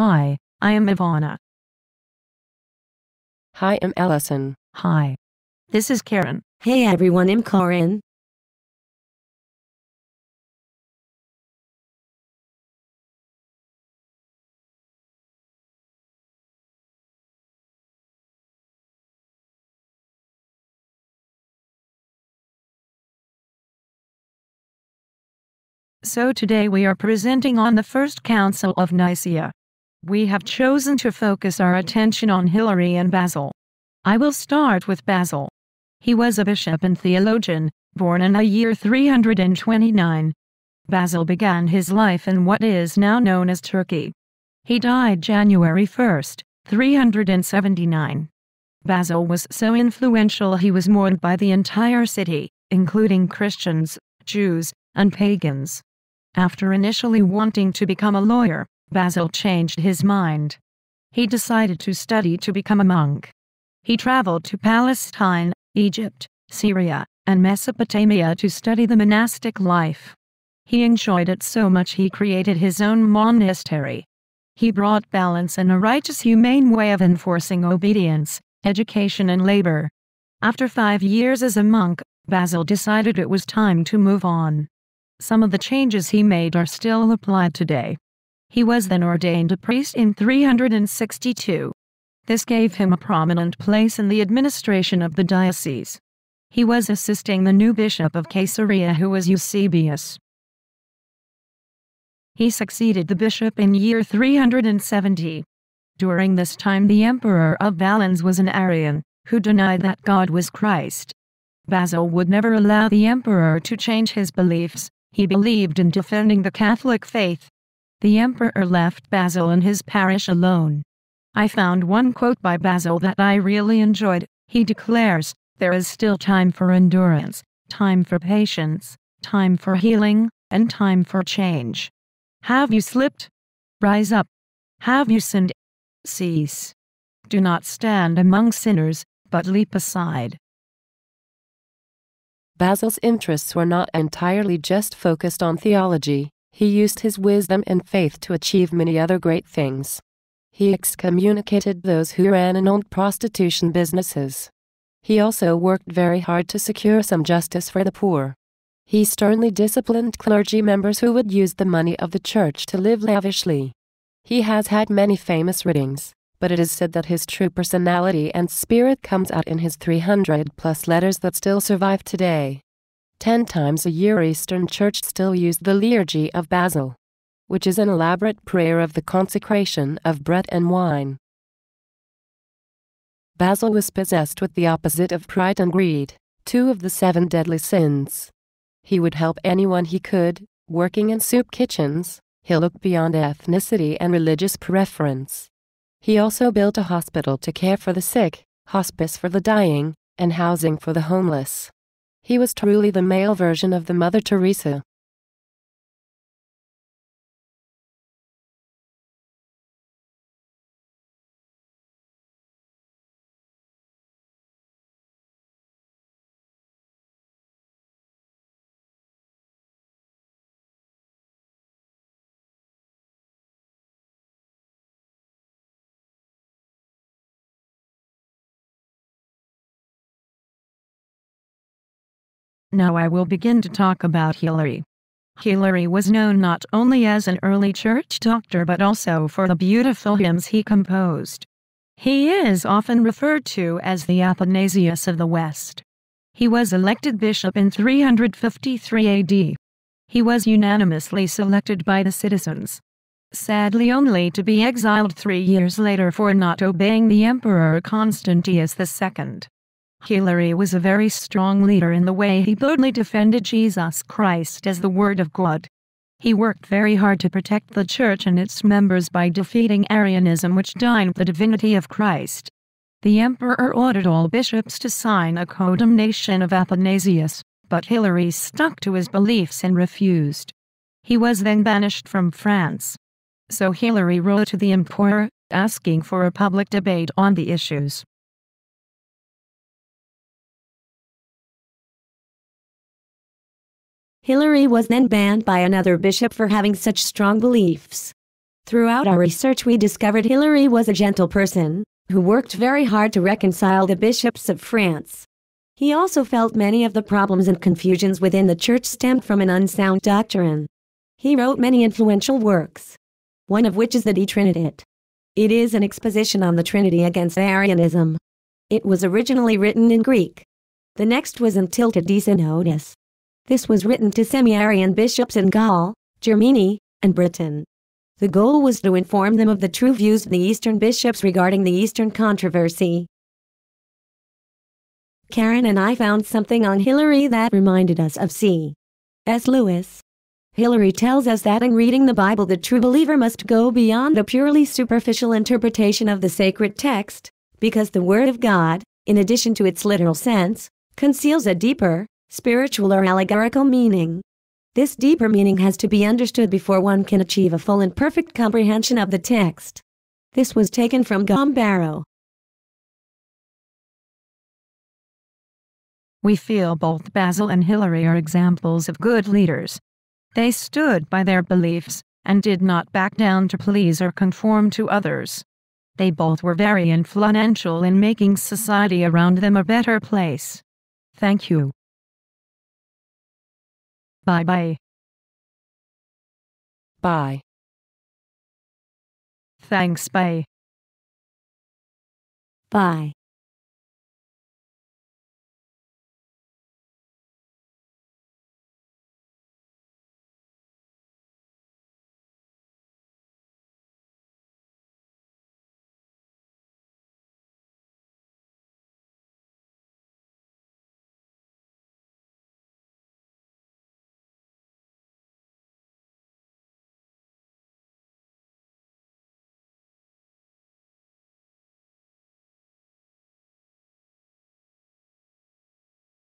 Hi, I am Ivana. Hi, I'm Allison. Hi. This is Karen. Hey everyone, I'm Karen. So today we are presenting on the First Council of Nicaea. We have chosen to focus our attention on Hilary and Basil. I will start with Basil. He was a bishop and theologian, born in the year 329. Basil began his life in what is now known as Turkey. He died January 1, 379. Basil was so influential he was mourned by the entire city, including Christians, Jews, and pagans. After initially wanting to become a lawyer, Basil changed his mind. He decided to study to become a monk. He traveled to Palestine, Egypt, Syria, and Mesopotamia to study the monastic life. He enjoyed it so much he created his own monastery. He brought balance and a righteous, humane way of enforcing obedience, education, and labor. After 5 years as a monk, Basil decided it was time to move on. Some of the changes he made are still applied today. He was then ordained a priest in 362. This gave him a prominent place in the administration of the diocese. He was assisting the new bishop of Caesarea, who was Eusebius. He succeeded the bishop in year 370. During this time the emperor of Valens was an Arian, who denied that God was Christ. Basil would never allow the emperor to change his beliefs. He believed in defending the Catholic faith. The emperor left Basil in his parish alone. I found one quote by Basil that I really enjoyed. He declares, "There is still time for endurance, time for patience, time for healing, and time for change. Have you slipped? Rise up. Have you sinned? Cease. Do not stand among sinners, but leap aside." Basil's interests were not entirely just focused on theology. He used his wisdom and faith to achieve many other great things. He excommunicated those who ran and owned prostitution businesses. He also worked very hard to secure some justice for the poor. He sternly disciplined clergy members who would use the money of the church to live lavishly. He has had many famous writings, but it is said that his true personality and spirit comes out in his 300+ letters that still survive today. 10 times a year Eastern Church still used the liturgy of Basil, which is an elaborate prayer of the consecration of bread and wine. Basil was possessed with the opposite of pride and greed, 2 of the 7 deadly sins. He would help anyone he could, working in soup kitchens. He looked beyond ethnicity and religious preference. He also built a hospital to care for the sick, hospice for the dying, and housing for the homeless. He was truly the male version of the Mother Teresa. Now I will begin to talk about Hilary. Hilary was known not only as an early church doctor but also for the beautiful hymns he composed. He is often referred to as the Athanasius of the West. He was elected bishop in 353 AD. He was unanimously selected by the citizens, sadly only to be exiled 3 years later for not obeying the Emperor Constantius II. Hilary was a very strong leader in the way he boldly defended Jesus Christ as the Word of God. He worked very hard to protect the Church and its members by defeating Arianism, which denied the divinity of Christ. The emperor ordered all bishops to sign a condemnation of Athanasius, but Hilary stuck to his beliefs and refused. He was then banished from France. So Hilary wrote to the emperor, asking for a public debate on the issues. Hilary was then banned by another bishop for having such strong beliefs. Throughout our research we discovered Hilary was a gentle person, who worked very hard to reconcile the bishops of France. He also felt many of the problems and confusions within the church stemmed from an unsound doctrine. He wrote many influential works, one of which is the De Trinitate. It is an exposition on the Trinity against Arianism. It was originally written in Greek. The next was Untilted de Synodis. This was written to semi-Arian bishops in Gaul, Germany, and Britain. The goal was to inform them of the true views of the Eastern bishops regarding the Eastern controversy. Karen and I found something on Hilary that reminded us of C.S. Lewis. Hilary tells us that in reading the Bible the true believer must go beyond a purely superficial interpretation of the sacred text, because the Word of God, in addition to its literal sense, conceals a deeper, spiritual or allegorical meaning. This deeper meaning has to be understood before one can achieve a full and perfect comprehension of the text. This was taken from Barrow. We feel both Basil and Hilary are examples of good leaders. They stood by their beliefs and did not back down to please or conform to others. They both were very influential in making society around them a better place. Thank you. Bye-bye. Bye. Thanks, bye. Bye.